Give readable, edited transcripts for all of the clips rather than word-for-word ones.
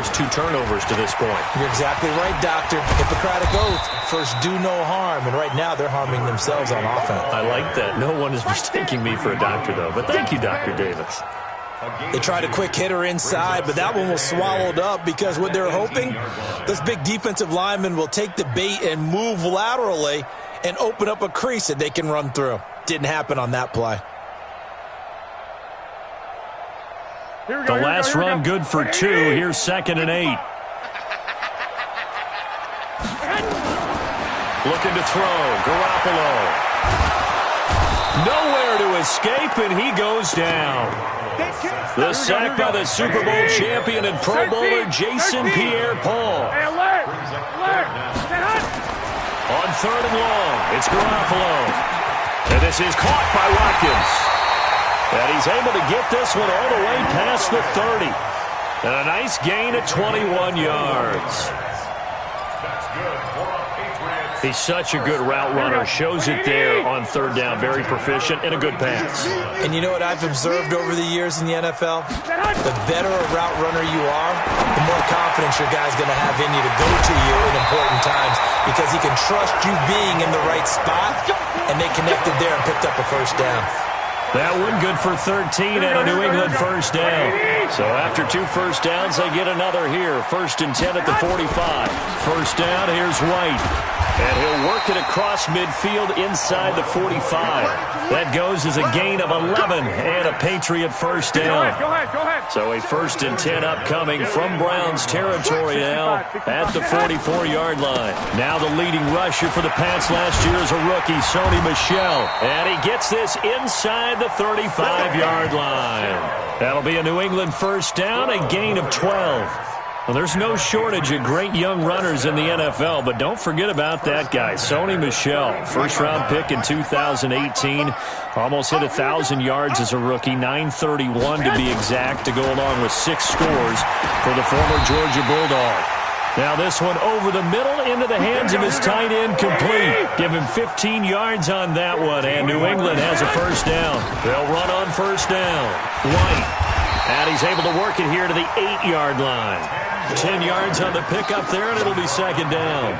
2 turnovers to this point. You're exactly right, Doctor. Hippocratic oath. First, do no harm. And right now, they're harming themselves on offense. I like that. No one is mistaking me for a doctor, though. But thank you, Dr. Davis. They tried a quick hitter inside, but that one was swallowed up because what they're hoping, this big defensive lineman will take the bait and move laterally and open up a crease that they can run through. Didn't happen on that play. The last run good for 2. Here's 2nd and 8. Looking to throw. Garoppolo. Nowhere to escape, and he goes down. The sack by the Super Bowl champion and Pro Bowler Jason Pierre-Paul. On 3rd and long, it's Garoppolo. And this is caught by Watkins. And he's able to get this one all the way past the 30. And a nice gain of 21 yards. He's such a good route runner. Shows it there on 3rd down. Very proficient and a good pass. And you know what I've observed over the years in the NFL? The better a route runner you are, the more confidence your guy's going to have in you to go to you in important times because he can trust you being in the right spot, and they connected there and picked up a 1st down. That one good for 13 and a New England 1st down. So after 2 1st downs, they get another here. 1st and 10 at the 45. 1st down, here's White. And he'll work it across midfield inside the 45. That goes as a gain of 11 and a Patriot 1st down. Go ahead. So a 1st and 10 upcoming from Browns territory now at the 44-yard line. Now the leading rusher for the Pats last year is a rookie, Sony Michel. And he gets this inside the 35-yard line. That'll be a New England 1st down, a gain of 12. Well, there's no shortage of great young runners in the NFL, but don't forget about that guy, Sony Michel. 1st-round pick in 2018. Almost hit 1,000 yards as a rookie, 931 to be exact, to go along with 6 scores for the former Georgia Bulldog. Now this one over the middle into the hands of his tight end, complete. Give him 15 yards on that one, and New England has a 1st down. They'll run on 1st down. White. And he's able to work it here to the 8-yard line. 10 yards on the pickup there, and it'll be 2nd down.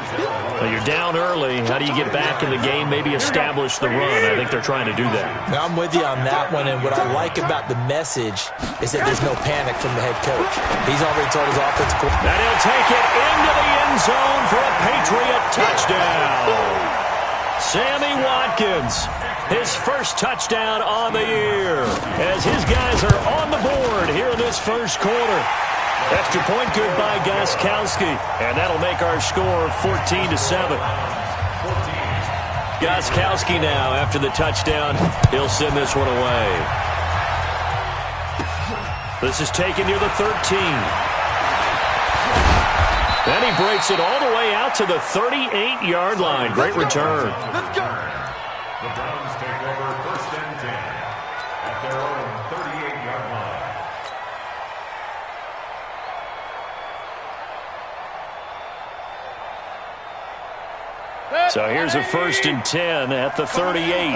Well, you're down early. How do you get back in the game, maybe establish the run? I think they're trying to do that. Now, I'm with you on that one, and what I like about the message is that there's no panic from the head coach. He's already told his offensive coordinator. And he'll take it into the end zone for a Patriot touchdown. Sammy Watkins, his 1st touchdown on the year, as his guys are on the board here in this 1st quarter. Extra point good by Gostkowski, and that'll make our score 14-7. Gostkowski now, after the touchdown, he'll send this one away. This is taken near the 13. Then he breaks it all the way out to the 38-yard line. Great return. Let's go. The Browns take over 1st and 10 at their own 38-yard line. So here's a 1st and 10 at the 38.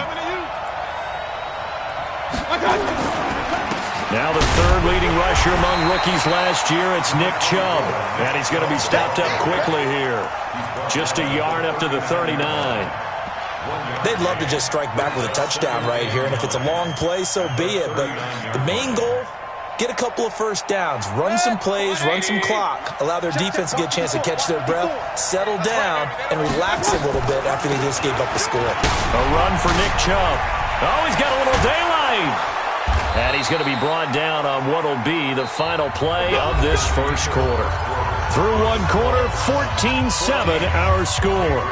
Now the 3rd leading rusher among rookies last year, it's Nick Chubb. And he's going to be stopped up quickly here. Just a yard up to the 39. They'd love to just strike back with a touchdown right here, and if it's a long play, so be it. But the main goal, get a couple of 1st downs, run some plays, run some clock, allow their defense to get a chance to catch their breath, settle down, and relax a little bit after they just gave up the score. A run for Nick Chubb. Oh, he's got a little daylight. And he's going to be brought down on what will be the final play of this 1st quarter. Through 1 quarter, 14-7 our score.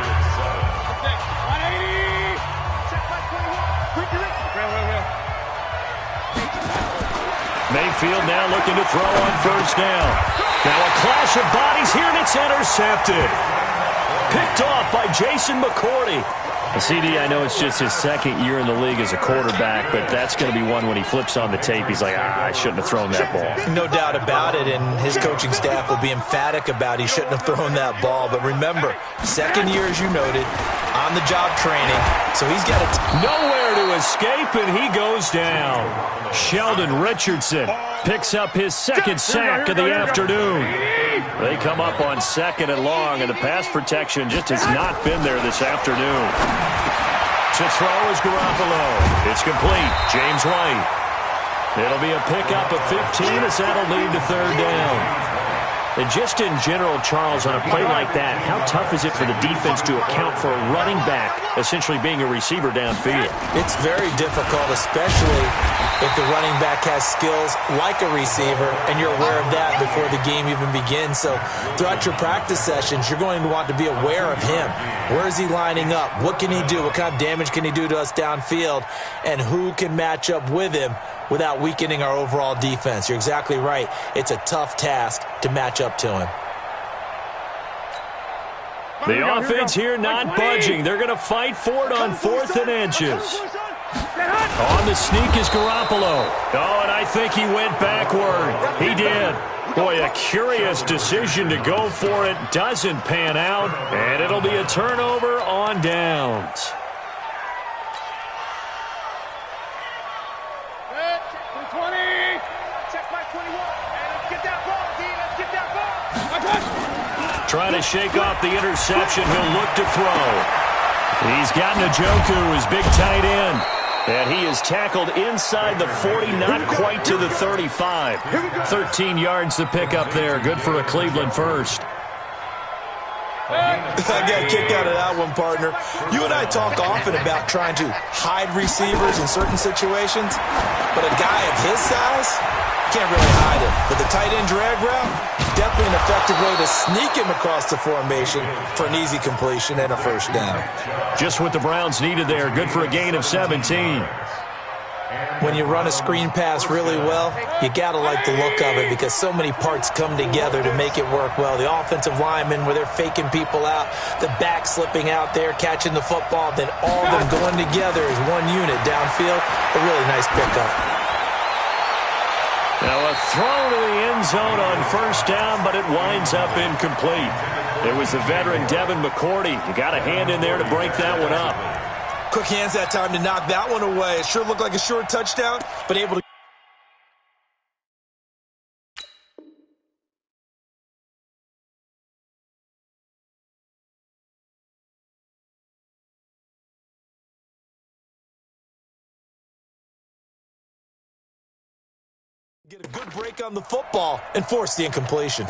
Mayfield now looking to throw on 1st down. Now a clash of bodies here, and it's intercepted. Picked off by Jason McCourty. CD, I know it's just his 2nd year in the league as a quarterback, but that's going to be one when he flips on the tape. He's like, I shouldn't have thrown that ball. No doubt about it, and his coaching staff will be emphatic about he shouldn't have thrown that ball. But remember, 2nd year, as you noted, on-the-job training, so he's got nowhere to escape, and he goes down. Sheldon Richardson picks up his second sack of the afternoon. They come up on 2nd and long, and the pass protection just has not been there this afternoon. To throw is Garoppolo. It's complete. James White. It'll be a pickup of 15 as that'll lead to 3rd down. And just in general, Charles, on a play like that, how tough is it for the defense to account for a running back essentially being a receiver downfield? It's very difficult, especially if the running back has skills like a receiver, and you're aware of that before the game even begins. So throughout your practice sessions, you're going to want to be aware of him. Where is he lining up? What can he do? What kind of damage can he do to us downfield? And who can match up with him without weakening our overall defense? You're exactly right. It's a tough task to match up to him. The offense here not budging. They're going to fight for it on 4th and inches. On the sneak is Garoppolo. Oh, and I think he went backward. He did. Boy, a curious decision to go for it. Doesn't pan out, and it'll be a turnover on downs. Trying to shake off the interception. He'll look to throw. He's got Njoku, his big tight end. And he is tackled inside the 40, not quite to the 35. 13 yards to pick up there. Good for a Cleveland first. I got a kick out of that one, partner. You and I talk often about trying to hide receivers in certain situations, but a guy of his size can't really hide him. But the tight end drag route, definitely an effective way to sneak him across the formation for an easy completion and a 1st down. Just what the Browns needed there. Good for a gain of 17. When you run a screen pass really well, you got to like the look of it because so many parts come together to make it work well. The offensive linemen, where they're faking people out, the back slipping out there, catching the football, then all of them going together as one unit downfield. A really nice pickup. Now a throw to the end zone on 1st down, but it winds up incomplete. It was the veteran Devin McCourty. You got a hand in there to break that one up. Quick hands that time to knock that one away. It sure looked like a short touchdown, but able to get a good break on the football and force the incompletion.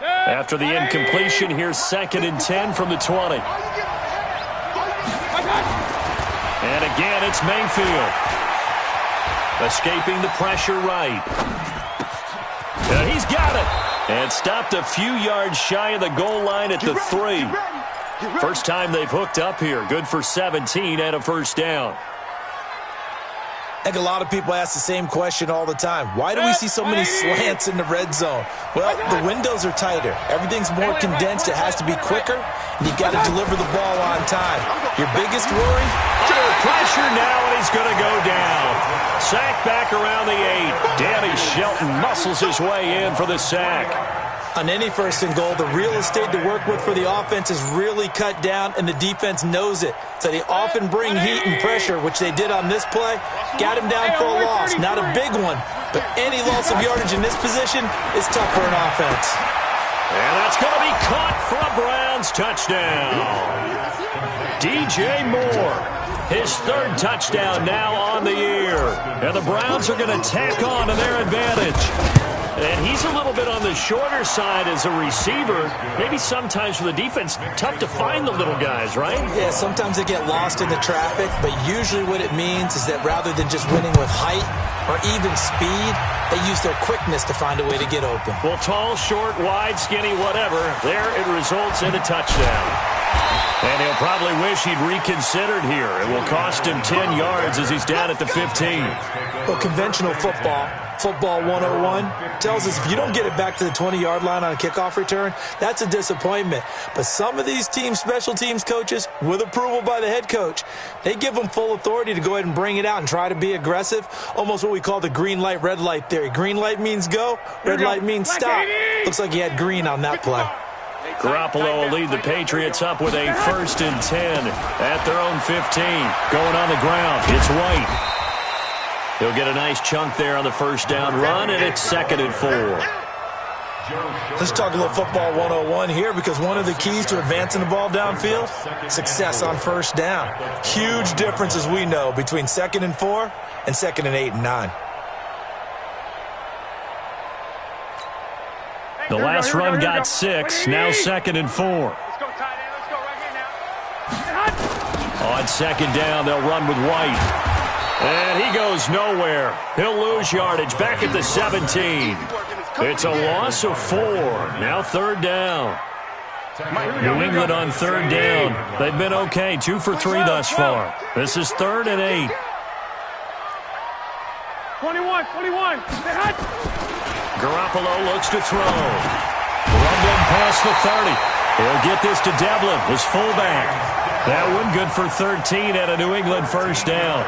After the incompletion, here's 2nd and 10 from the 20. And again, it's Mayfield. Escaping the pressure right. And he's got it. And stopped a few yards shy of the goal line at the 3. First time they've hooked up here. Good for 17 and a 1st down. I think a lot of people ask the same question all the time. Why do we see so many slants in the red zone? Well, the windows are tighter. Everything's more condensed. It has to be quicker, and you've got to deliver the ball on time. Your biggest worry? Under pressure now, and he's going to go down. Sack back around the 8. Danny Shelton muscles his way in for the sack. On any 1st and goal, the real estate to work with for the offense is really cut down, and the defense knows it. So they often bring heat and pressure, which they did on this play. Got him down for a loss. Not a big one, but any loss of yardage in this position is tough for an offense. And that's going to be caught for a Browns touchdown. DJ Moore, his 3rd touchdown now on the year. And the Browns are going to tack on to their advantage. And he's a little bit on the shorter side as a receiver. Maybe sometimes for the defense, tough to find the little guys, right? Yeah, sometimes they get lost in the traffic, but usually what it means is that rather than just winning with height or even speed, they use their quickness to find a way to get open. Well, tall, short, wide, skinny, whatever, there it results in a touchdown. And he'll probably wish he'd reconsidered here. It will cost him 10 yards as he's down at the 15. Well, conventional football 101, tells us if you don't get it back to the 20-yard line on a kickoff return, that's a disappointment. But some of these teams, special teams coaches, with approval by the head coach, they give them full authority to go ahead and bring it out and try to be aggressive, almost what we call the green light, red light theory. Green light means go, red light means stop. Looks like he had green on that play. Garoppolo will lead the Patriots up with a 1st and 10 at their own 15. Going on the ground, it's White. He'll get a nice chunk there on the 1st down run, and it's 2nd and 4. Let's talk a little football 101 here, because one of the keys to advancing the ball downfield, success on 1st down. Huge difference, as we know, between 2nd and 4 and 2nd and 8 and 9. The last run got 6, now 2nd and 4. On 2nd down, they'll run with White. And he goes nowhere. He'll lose yardage back at the 17. It's a loss of 4. Now 3rd down. New England on 3rd down. They've been okay, 2 for 3 thus far. This is 3rd and 8. 21. Garoppolo looks to throw. Rumbling past the 30. He'll get this to Devlin, his fullback. That one good for 13 at a New England 1st down.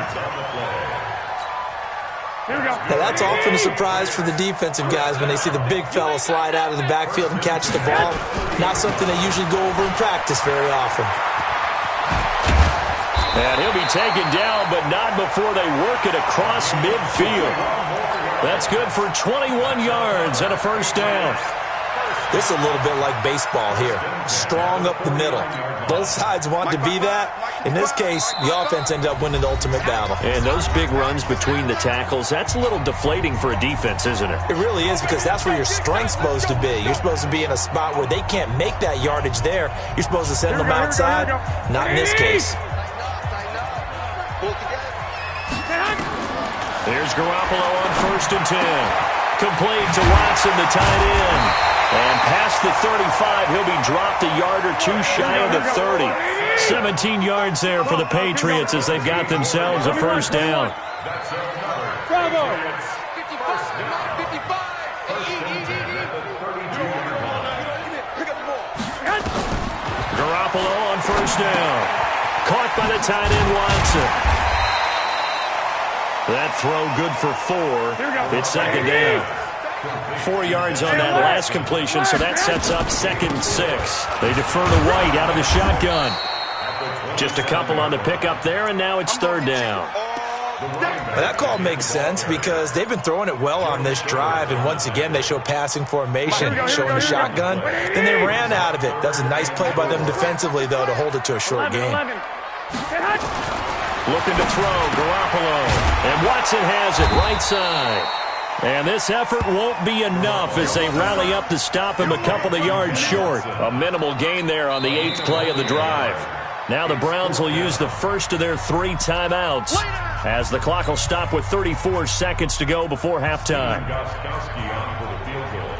Now that's often a surprise for the defensive guys when they see the big fella slide out of the backfield and catch the ball. Not something they usually go over in practice very often. And he'll be taken down, but not before they work it across midfield. That's good for 21 yards and a 1st down. This is a little bit like baseball here. Strong up the middle. Both sides want to be that. In this case, the offense ended up winning the ultimate battle. And those big runs between the tackles, that's a little deflating for a defense, isn't it? It really is, because that's where your strength's supposed to be. You're supposed to be in a spot where they can't make that yardage there. You're supposed to send them outside. Not in this case. Here's Garoppolo on 1st and 10. Complete to Watson, the tight end. And past the 35, he'll be dropped a yard or 2 shy of the 30. 17 yards there for the Patriots as they've got themselves a 1st down. Garoppolo on 1st down. Caught by the tight end Watson. That throw good for 4. It's 2nd down. 4 yards on that last completion, so that sets up 2nd and 6. They defer to White out of the shotgun. Just a couple on the pickup there, and now it's 3rd down. That call makes sense because they've been throwing it well on this drive, and once again they show passing formation, showing the shotgun. Then they ran out of it. That's a nice play by them defensively, though, to hold it to a short game. Looking to throw, Garoppolo. And Watson has it right side. And this effort won't be enough as they rally up to stop him a couple of yards short. A minimal gain there on the 8th play of the drive. Now the Browns will use the first of their 3 timeouts as the clock will stop with 34 seconds to go before halftime. Gostkowski on for the field goal.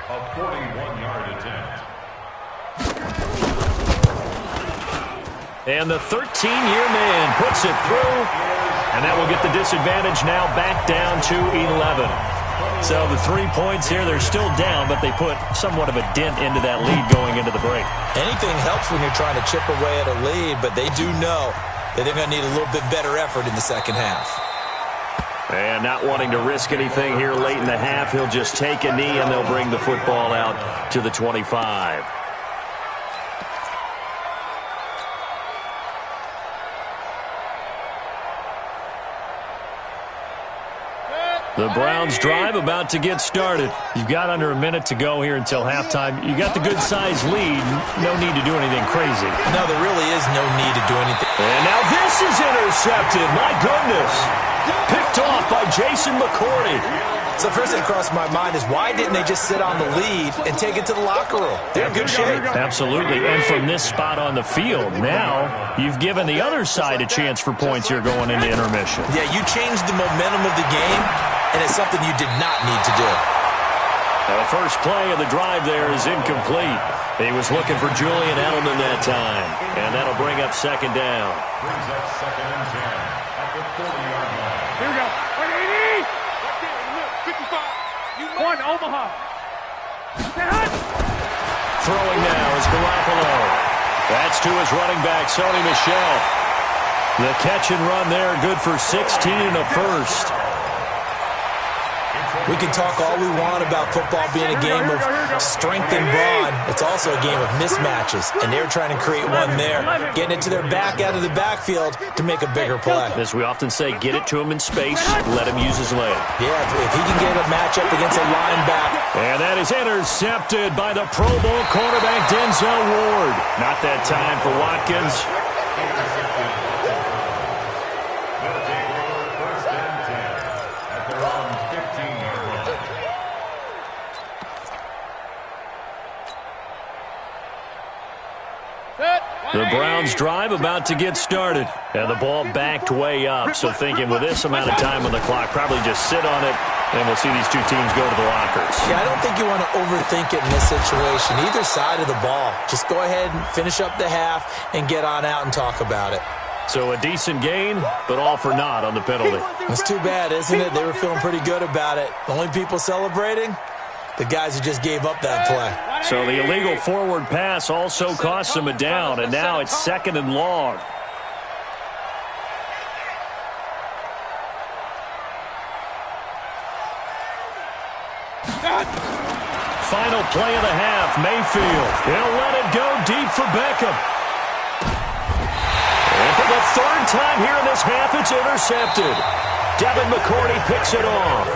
A 41-yard attempt. And the 13-year man puts it through, and that will get the disadvantage now back down to 11. So the 3 points here, they're still down, but they put somewhat of a dent into that lead going into the break. Anything helps when you're trying to chip away at a lead, but they do know that they're going to need a little bit better effort in the second half. And not wanting to risk anything here late in the half, he'll just take a knee, and they'll bring the football out to the 25. The Browns drive about to get started. You've got under a minute to go here until halftime. You got the good-sized lead. No need to do anything crazy. No, there really is no need to do anything. And now this is intercepted. My goodness. Picked off by Jason McCourty. So first thing that crossed my mind is why didn't they just sit on the lead and take it to the locker room? They're in good shape. Absolutely. And from this spot on the field, now you've given the other side a chance for points here going into intermission. Yeah, you changed the momentum of the game, and it's something you did not need to do. The first play of the drive there is incomplete. He was looking for Julian Edelman that time, and that'll bring up 2nd down. Brings up 2nd and 10 at the 40-yard line. Here we go. 55. One, Omaha. Throwing now is Garoppolo. That's to his running back, Sony Michel. The catch and run there, good for 16 and a first. We can talk all we want about football being a game of strength and brawn. It's also a game of mismatches, and they're trying to create one there, getting it to their back out of the backfield to make a bigger play. As we often say, get it to him in space, let him use his leg. Yeah, if he can get a matchup against a linebacker. And that is intercepted by the Pro Bowl quarterback Denzel Ward. Not that time for Watkins. The Browns drive about to get started. And the ball backed way up. So thinking with this amount of time on the clock, probably just sit on it, and we'll see these two teams go to the lockers. Yeah, I don't think you want to overthink it in this situation. Either side of the ball. Just go ahead and finish up the half and get on out and talk about it. So a decent gain, but all for naught on the penalty. It's too bad, isn't it? They were feeling pretty good about it. The only people celebrating? The guys who just gave up that play. So the illegal forward pass also cost them a down, and now it's 2nd and long. Final play of the half, Mayfield. He'll let it go deep for Beckham. And for the 3rd time here in this half, it's intercepted. Devin McCourty picks it off.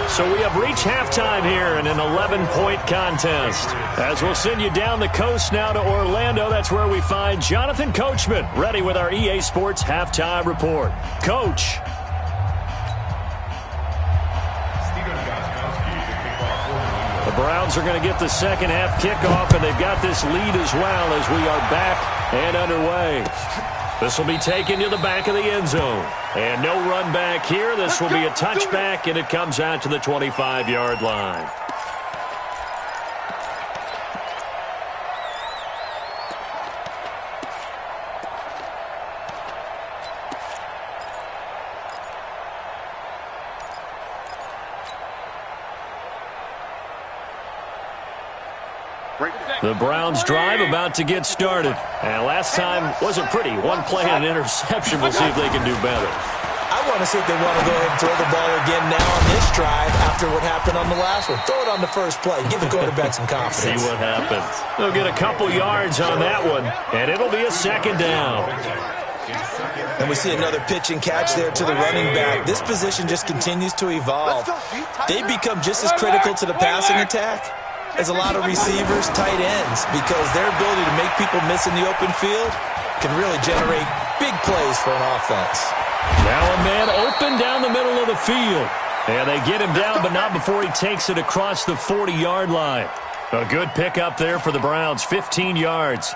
So we have reached halftime here in an 11-point contest. As we'll send you down the coast now to Orlando, that's where we find Jonathan Coachman, ready with our EA Sports Halftime Report. Coach. The Browns are going to get the second half kickoff, and they've got this lead as well as we are back and underway. This will be taken to the back of the end zone. And no run back here. This will be a touchback, and it comes out to the 25-yard line. The Browns drive about to get started. And last time wasn't pretty. One play and an interception. We'll see if they can do better. I want to see if they want to go ahead and throw the ball again now on this drive after what happened on the last one. Throw it on the first play. Give the quarterback some confidence. See what happens. They'll get a couple yards on that one, and it'll be a 2nd down. And we see another pitch and catch there to the running back. This position just continues to evolve. They become just as critical to the passing attack as a lot of receivers, tight ends, because their ability to make people miss in the open field can really generate big plays for an offense. Now a man open down the middle of the field. And they get him down, but not before he takes it across the 40-yard line. A good pickup there for the Browns, 15 yards.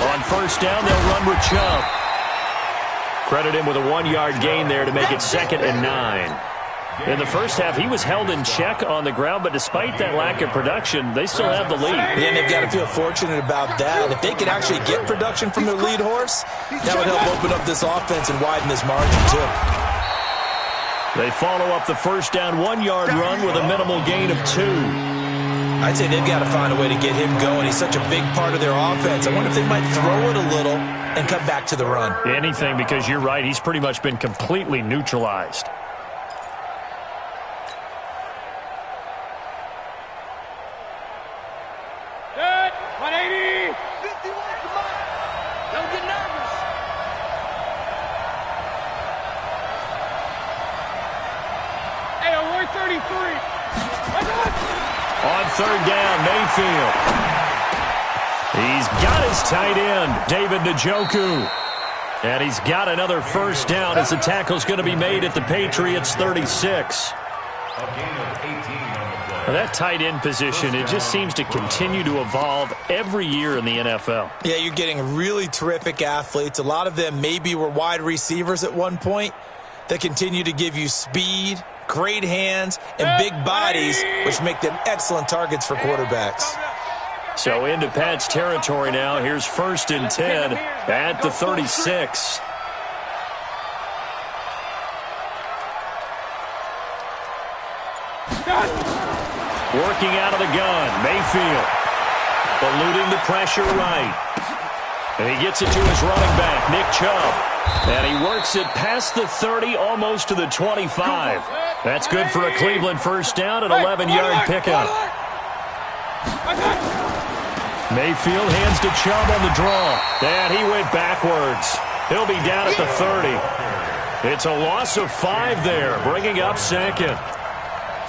On 1st down, they'll run with Chubb. Credit him with a 1-yard gain there to make it 2nd and 9. In the first half, he was held in check on the ground, but despite that lack of production, they still have the lead. Yeah, and they've got to feel fortunate about that. If they could actually get production from their lead horse, that would help open up this offense and widen this margin, too. They follow up the 1st down 1-yard run with a minimal gain of 2. I'd say they've got to find a way to get him going. He's such a big part of their offense. I wonder if they might throw it a little and come back to the run. Anything, because you're right. He's pretty much been completely neutralized. Good. 180. 51. Come on. Don't get nervous. Hey, Roy 33. On 3rd down, Mayfield. He's got his tight end, David Njoku. And he's got another 1st down as the tackle's going to be made at the Patriots' 36. That tight end position, it just seems to continue to evolve every year in the NFL. Yeah, you're getting really terrific athletes. A lot of them maybe were wide receivers at one point that continue to give you speed, great hands, and big bodies, which make them excellent targets for quarterbacks. So into Pat's territory now. Here's 1st and 10 at the 36. Working out of the gun, Mayfield. Eluding the pressure right. And he gets it to his running back, Nick Chubb. And he works it past the 30, almost to the 25. That's good for a Cleveland first down, an 11-yard pickup. Mayfield hands to Chubb on the draw. And he went backwards. He'll be down at the 30. It's a loss of 5 there, bringing up second.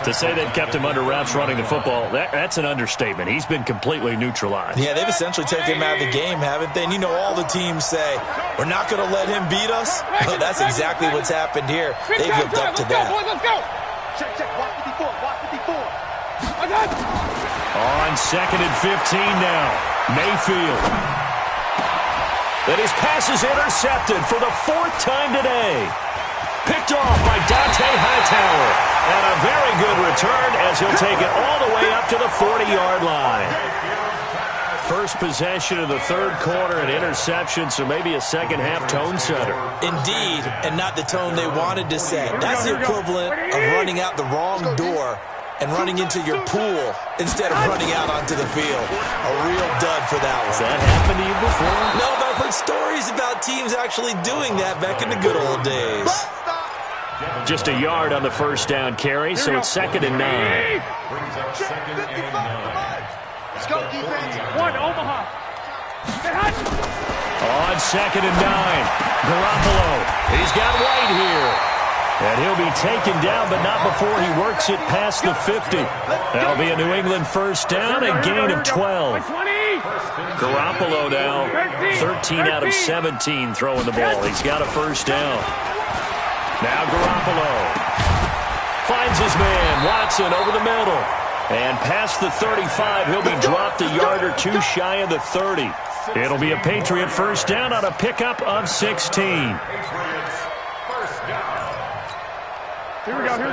To say they've kept him under wraps running the football, that's an understatement. He's been completely neutralized. Yeah, they've essentially taken him out of the game, haven't they? And you know all the teams say, we're not going to let him beat us. Well, that's exactly what's happened here. They've lived up to that. Let's go. Check, watch 54, watch 54. On 2nd and 15 now, Mayfield. That his pass is intercepted for the 4th time today. Picked off by Dante Hightower. And a very good return as he'll take it all the way up to the 40-yard line. First possession of the 3rd quarter, an interception, so maybe a second-half tone setter. Indeed, and not the tone they wanted to set. That's the equivalent of running out the wrong door and running into your pool instead of running out onto the field. A real dud for that one. Has that happened to you before? No, but I've heard stories about teams actually doing that back in the good old days. Just a yard on the first down carry, so it's 2nd and 9. Brings up 2nd and 9. Let's go, defense. 1, Omaha. On 2nd and 9, Garoppolo. He's got White here. And he'll be taken down, but not before he works it past the 50. That'll be a New England first down, a gain of 12. Garoppolo now, 13 out of 17 throwing the ball. He's got a first down. Now Garoppolo finds his man, Watson, over the middle. And past the 35, he'll be dropped a yard or 2 shy of the 30. It'll be a Patriot first down on a pickup of 16.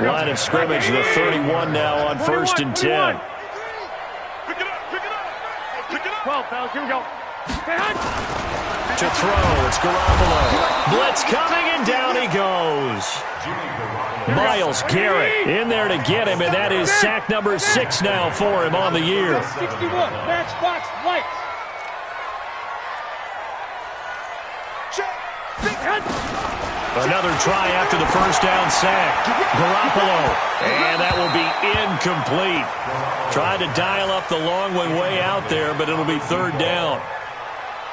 Line of scrimmage, the 31 now on 1st and 10. Pick it up. 12, fellas, here we go. To throw, it's Garoppolo. Blitz coming, and down he goes. Myles Garrett in there to get him, and that is sack number 6 now for him on the year. 61, matchbox lights. Another try after the first down sack. Garoppolo, and that will be incomplete. Tried to dial up the long one way out there, but it'll be 3rd down.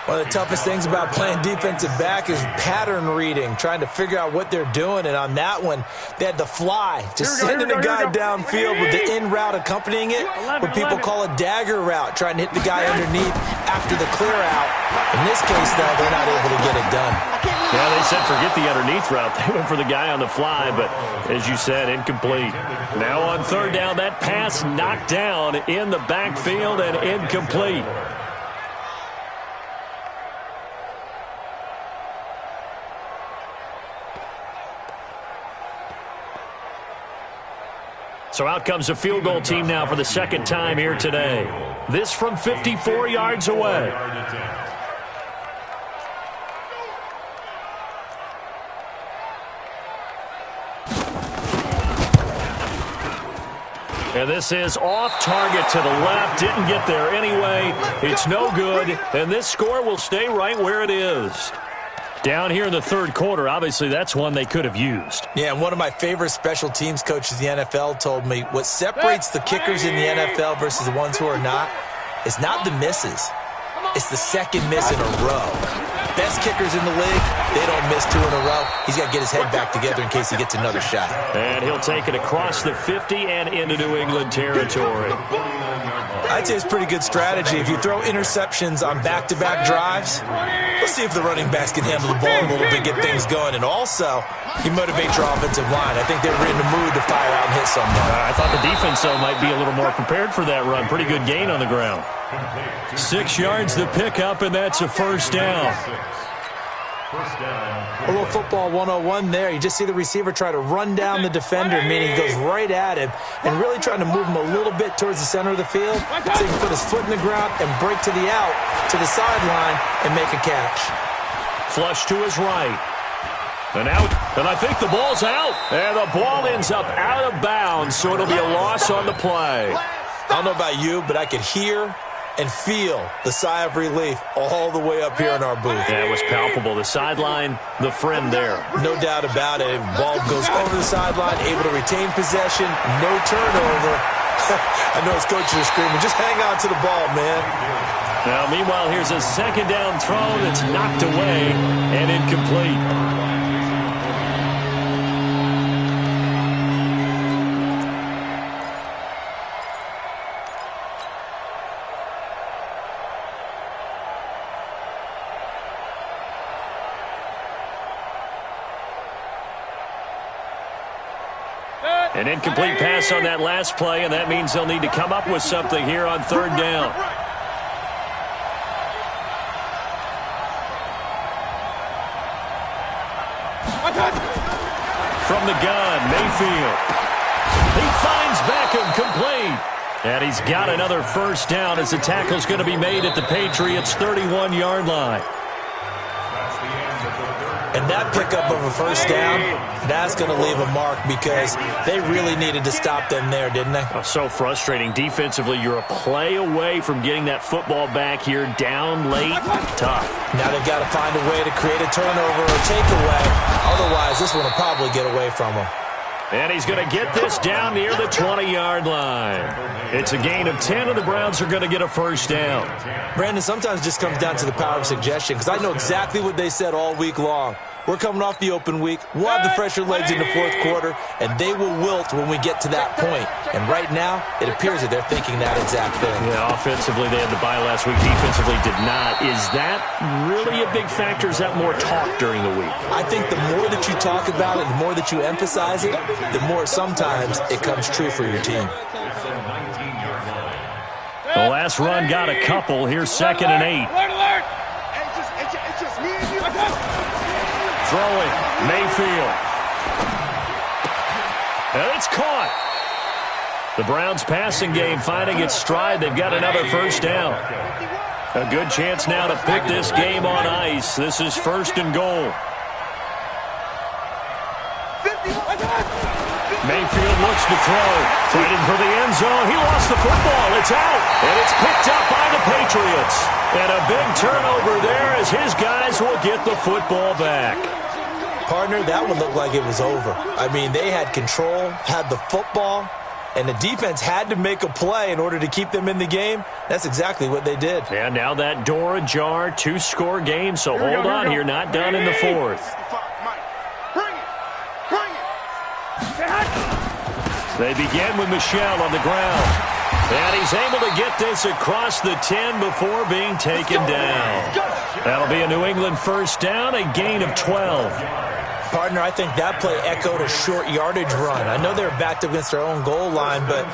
One of the toughest things about playing defensive back is pattern reading, trying to figure out what they're doing. And on that one, they had to fly, just sending a guy downfield with the in route accompanying it, what people call a dagger route, trying to hit the guy underneath after the clear out. In this case, though, they're not able to get it done. Yeah, they said forget the underneath route. They went for the guy on the fly, but as you said, incomplete. Now on 3rd down, that pass knocked down in the backfield and incomplete. So out comes a field goal team now for the 2nd time here today. This from 54 yards away. And this is off target to the left. Didn't get there anyway. It's no good. And this score will stay right where it is. Down here in the 3rd quarter, obviously that's one they could have used. Yeah, and one of my favorite special teams coaches in the NFL told me what separates the kickers in the NFL versus the ones who are not is not the misses. It's the 2nd miss in a row. Best kickers in the league, they don't miss 2 in a row. He's got to get his head back together in case he gets another shot. And he'll take it across the 50 and into New England territory. I'd say it's pretty good strategy. If you throw interceptions on back-to-back drives, let's see if the running backs can handle the ball a little bit, get things going. And also, you motivate your offensive line. I think they were in the mood to fire out and hit someone. I thought the defense, though, might be a little more prepared for that run. Pretty good gain on the ground. 6 yards the pickup, and that's a first down. A little football 101 there. You just see the receiver try to run down the defender, meaning he goes right at him and really trying to move him a little bit towards the center of the field so he can put his foot in the ground and break to the out, to the sideline, and make a catch. Flush to his right. And out, and I think the ball's out. And the ball ends up out of bounds, so it'll be a loss on the play. I don't know about you, but I could hear and feel the sigh of relief all the way up here in our booth. Yeah, it was palpable. The sideline, the friend there. No doubt about it. Ball goes over the sideline, able to retain possession, no turnover. I know his coaches are screaming, just hang on to the ball, man. Now, meanwhile, here's a second down throw that's knocked away and incomplete. An incomplete pass on that last play, and that means they'll need to come up with something here on third down. From the gun, Mayfield. He finds Beckham, complete. And he's got another first down as the tackle's going to be made at the Patriots' 31-yard line. And that pickup of a first down, that's going to leave a mark because they really needed to stop them there, didn't they? Oh, so frustrating. Defensively, you're a play away from getting that football back here down late. Tough. Now they've got to find a way to create a turnover or takeaway. Otherwise, this one will probably get away from them. And he's going to get this down near the 20-yard line. It's a gain of 10, and the Browns are going to get a first down. Brandon, sometimes it just comes down to the power of suggestion because I know exactly what they said all week long. We're coming off the open week. We'll have the fresher legs in the fourth quarter, and they will wilt when we get to that point. And right now, it appears that they're thinking that exact thing. Yeah, offensively, they had the bye last week. Defensively, did not. Is that really a big factor? Is that more talk during the week? I think the more that you talk about it, the more that you emphasize it, the more sometimes it comes true for your team. The last run got a couple. Here's 2nd and 8. Alert! It's just me and you. Throwing, Mayfield. And it's caught. The Browns' passing game finding its stride. They've got another first down. A good chance now to put this game on ice. This is 1st and goal. Mayfield looks to throw. Fighting for the end zone. He lost the football. It's out. And it's picked up by the Patriots. And a big turnover there as his guys will get the football back. Partner, that one looked like it was over. I mean, they had control, had the football, and the defense had to make a play in order to keep them in the game. That's exactly what they did. And now that door ajar, 2-score game, so hold on here, not done in the fourth. They begin with Michel on the ground. And he's able to get this across the 10 before being taken down. That'll be a New England first down, a gain of 12. Partner, I think that play echoed a short yardage run. I know they're backed up against their own goal line, but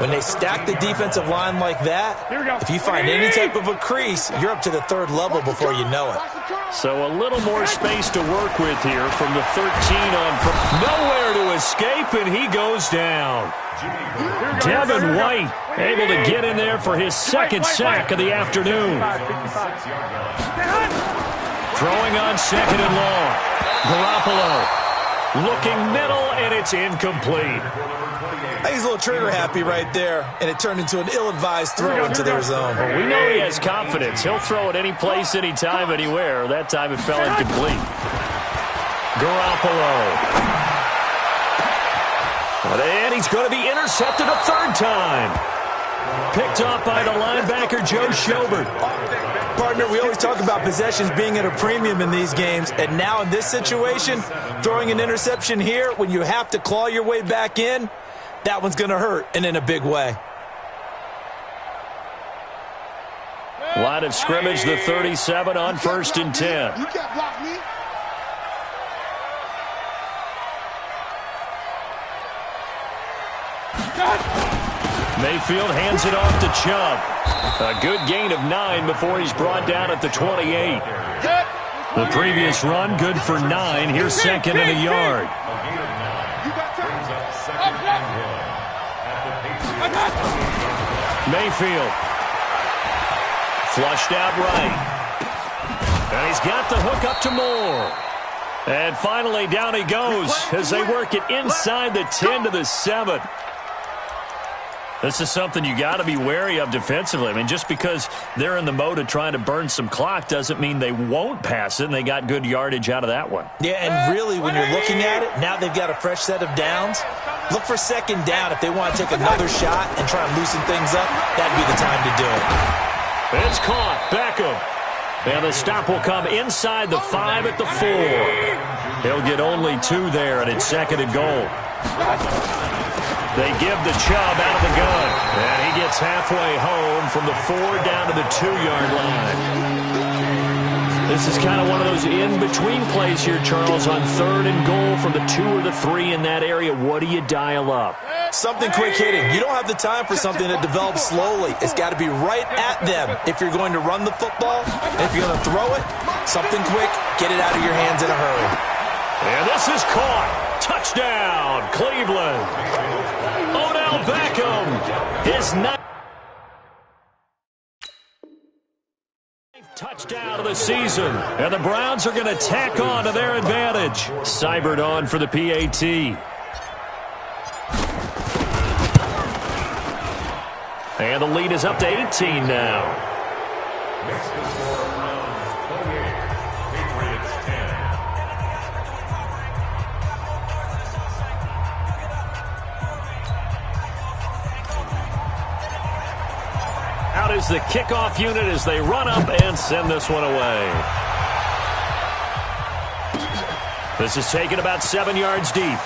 when they stack the defensive line like that, if you find any type of a crease, you're up to the 3rd level before you know it. So a little more space to work with here from the 13 on. From nowhere to escape, and he goes down. Devin White able to get in there for his 2nd sack of the afternoon. Throwing on 2nd and long. Garoppolo looking middle, and it's incomplete. I think he's a little trigger happy right there, and it turned into an ill-advised throw into their zone. Well, we know he has confidence. He'll throw it any place, anytime, anywhere. That time it fell incomplete. Garoppolo. And he's going to be intercepted a 3rd time. Picked off by the linebacker, Joe Schobert. Partner, we always talk about possessions being at a premium in these games, and now in this situation, throwing an interception here when you have to claw your way back in, that one's going to hurt, and in a big way. Line of scrimmage, the 37 on 1st and 10. You can't block me. Mayfield hands it off to Chubb. A good gain of 9 before he's brought down at the 28. The previous run, good for 9. Here's 2nd and a yard. Mayfield. Flushed out right. And he's got the hook up to Moore. And finally, down he goes as they work it inside the 10 to the 7. This is something you got to be wary of defensively. I mean, just because they're in the mode of trying to burn some clock doesn't mean they won't pass it, and they got good yardage out of that one. Yeah, and really, when you're looking at it, now they've got a fresh set of downs. Look for second down if they want to take another shot and try and loosen things up. That'd be the time to do it. It's caught. Beckham. And the stop will come inside the 5 at the 4. He'll get only 2 there, and it's second and goal. They give the Chubb out of the gun. And he gets halfway home from the 4 down to the 2-yard line. This is kind of one of those in-between plays here, Charles, on 3rd and goal from the 2 or the 3 in that area. What do you dial up? Something quick hitting. You don't have the time for something that develops slowly. It's got to be right at them if you're going to run the football. And if you're going to throw it, something quick, get it out of your hands in a hurry. And this is caught. Touchdown, Cleveland. Odell Beckham is not. Touchdown of the season, and the Browns are going to tack on to their advantage. Seibert on for the PAT. And the lead is up to 18 now. Next to score, Browns 28, Patriots 10. Out is the kickoff unit as they run up and send this one away. This is taken about 7 yards deep.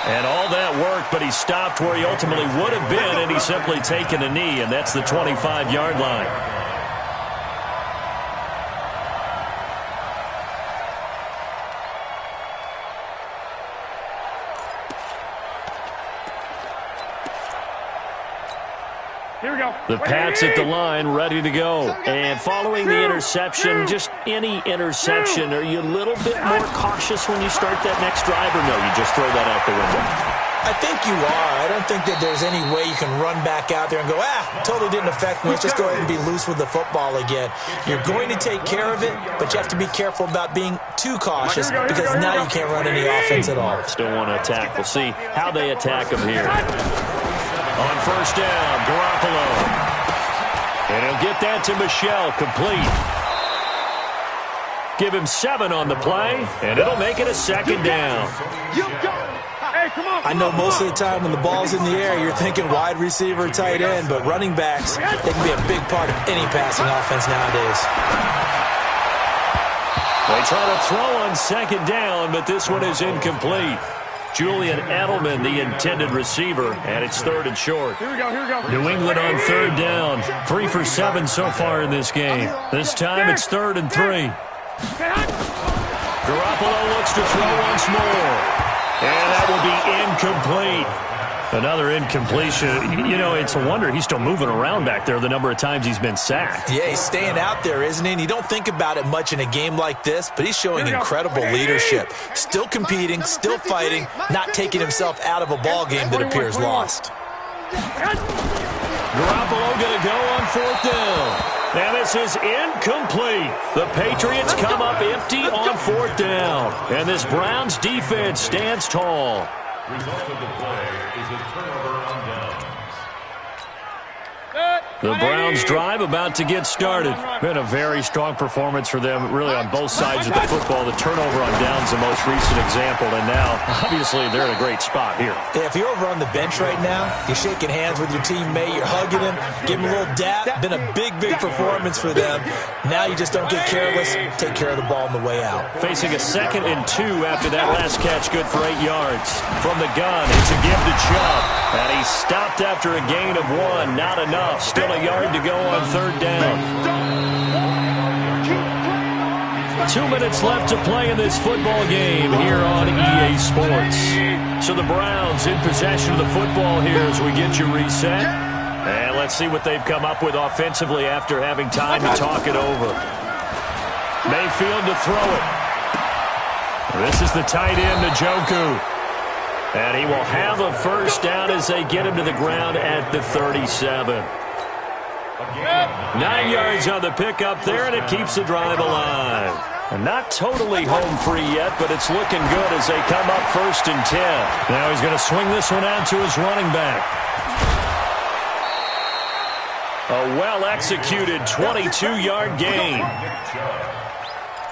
And all that worked, but he stopped where he ultimately would have been, and he's simply taken a knee, and that's the 25-yard line. Here we go. The Pats at the line, ready to go. And following the interception, just any interception, are you a little bit more cautious when you start that next drive, or no, you just throw that out the window? I think you are. I don't think that there's any way you can run back out there and go, totally didn't affect me. Let's just go ahead and be loose with the football again. You're going to take care of it, but you have to be careful about being too cautious because now you can't run any offense at all. Still want to attack. We'll see how they attack him here. On first down, Garoppolo. And he'll get that to Michel, complete. Give him 7 on the play, and it'll make it a second down. I know most of the time when the ball's in the air, you're thinking wide receiver, tight end, but running backs, they can be a big part of any passing offense nowadays. They try to throw on second down, but this one is incomplete. Julian Edelman, the intended receiver, and it's 3rd and short. Here we go. New England on 3rd down. 3 for 7 so far in this game. This time it's 3rd and 3. Garoppolo looks to throw once more. And that will be incomplete. Another incompletion. You know, it's a wonder he's still moving around back there the number of times he's been sacked. Yeah, he's staying out there, isn't he? And you don't think about it much in a game like this, but he's showing incredible leadership. Still competing, still fighting, not taking himself out of a ball game that appears lost. Garoppolo going to go on 4th down. And this is incomplete. The Patriots come up empty on 4th down. And this Browns defense stands tall. Result of the play is a turnover on downs. The Browns drive about to get started. Been a very strong performance for them, really, on both sides of the football. The turnover on downs, the most recent example, and now, obviously, they're in a great spot here. Yeah, if you're over on the bench right now, you're shaking hands with your teammate, you're hugging him, give him a little dap. Been a big, big performance for them. Now you just don't get careless, take care of the ball on the way out. Facing a 2nd and 2 after that last catch, good for 8 yards. From the gun, it's a give to Chubb. And he stopped after a gain of 1, not enough. Still a yard to go on 3rd down. 2 minutes left to play in this football game here on EA Sports. So the Browns in possession of the football here as we get you reset. And let's see what they've come up with offensively after having time to talk it over. Mayfield to throw it. This is the tight end, Njoku. And he will have a first down as they get him to the ground at the 37. 9 yards on the pickup there, and it keeps the drive alive. And not totally home free yet, but it's looking good as they come up 1st and 10. Now he's going to swing this one out to his running back. A well-executed 22-yard gain.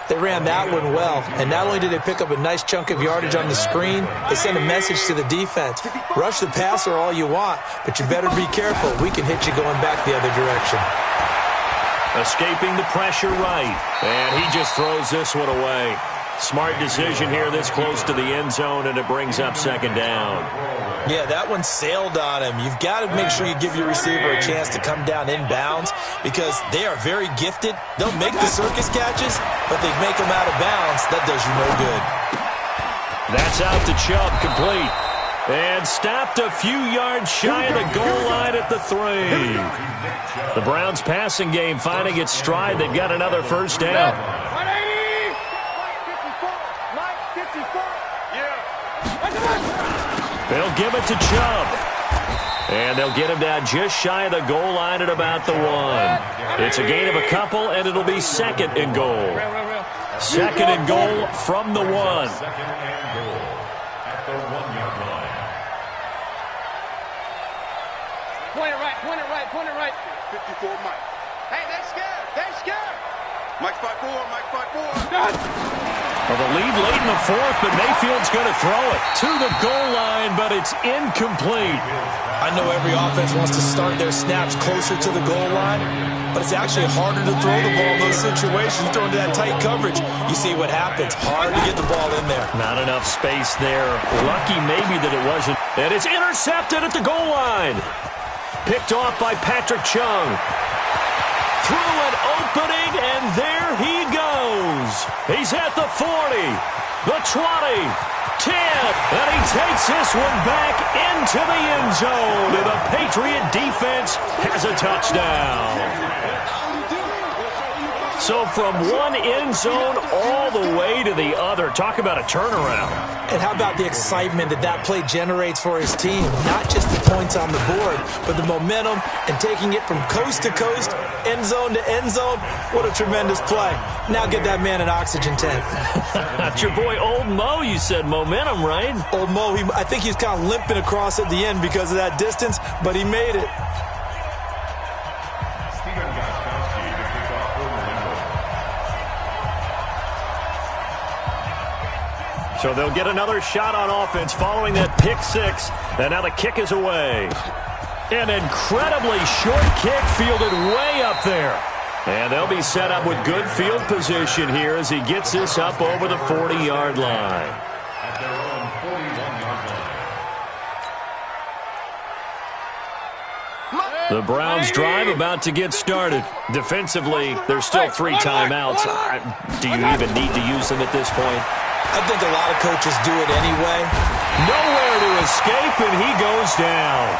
They ran that one well, and not only did they pick up a nice chunk of yardage on the screen, they sent a message to the defense. Rush the passer all you want, but you better be careful. We can hit you going back the other direction. Escaping the pressure right, and he just throws this one away. Smart decision here this close to the end zone, and it brings up 2nd down. Yeah, that one sailed on him. You've got to make sure you give your receiver a chance to come down inbounds because they are very gifted. They'll make the circus catches, but they make them out of bounds. That does you no good. That's out to Chubb, complete. And stopped a few yards shy of the goal line at the 3. The Browns passing game finding its stride. They've got another 1st down. 180! Mike 54! Yeah. They'll give it to Chubb. And they'll get him down just shy of the goal line at about the 1. It's a gain of a couple, and it'll be 2nd and goal. 2nd and goal from the 1. 2nd and goal at the 1-yard line. Point it right. 54, Mike. Hey, they're scared. Mike 5-4. Well, the lead late in the 4th, but Mayfield's going to throw it to the goal line, but it's incomplete. I know every offense wants to start their snaps closer to the goal line, but it's actually harder to throw the ball in those situations. You throw into that tight coverage, you see what happens. Hard to get the ball in there. Not enough space there. Lucky maybe that it wasn't. And it's intercepted at the goal line. Picked off by Patrick Chung. Through an opening, and there he goes. He's at the 40, the 20, 10, and he takes this one back into the end zone. And the Patriot defense has a touchdown. So from one end zone all the way to the other. Talk about a turnaround. And how about the excitement that play generates for his team? Not just the points on the board, but the momentum and taking it from coast to coast, end zone to end zone. What a tremendous play. Now get that man an oxygen tent. That's your boy Old Mo, you said. Momentum, right? Old Mo, I think he's kind of limping across at the end because of that distance, but he made it. So they'll get another shot on offense following that pick 6. And now the kick is away. An incredibly short kick fielded way up there. And they'll be set up with good field position here as he gets this up over the 40-yard line. At their own 41-yard line. The Browns drive about to get started. Defensively, there's still 3 timeouts. Do you even need to use them at this point? I think a lot of coaches do it anyway. Nowhere to escape, and he goes down.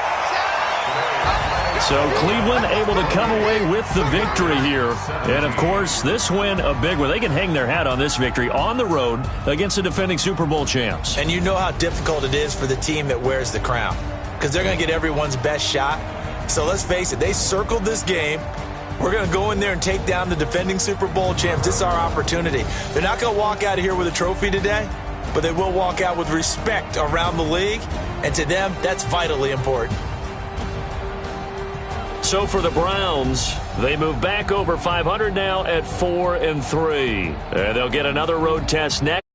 So Cleveland able to come away with the victory here. And, of course, this win a big one. They can hang their hat on this victory on the road against the defending Super Bowl champs. And you know how difficult it is for the team that wears the crown because they're going to get everyone's best shot. So let's face it, they circled this game. We're going to go in there and take down the defending Super Bowl champs. This is our opportunity. They're not going to walk out of here with a trophy today, but they will walk out with respect around the league. And to them, that's vitally important. So for the Browns, they move back over 500 now at 4-3. And they'll get another road test next.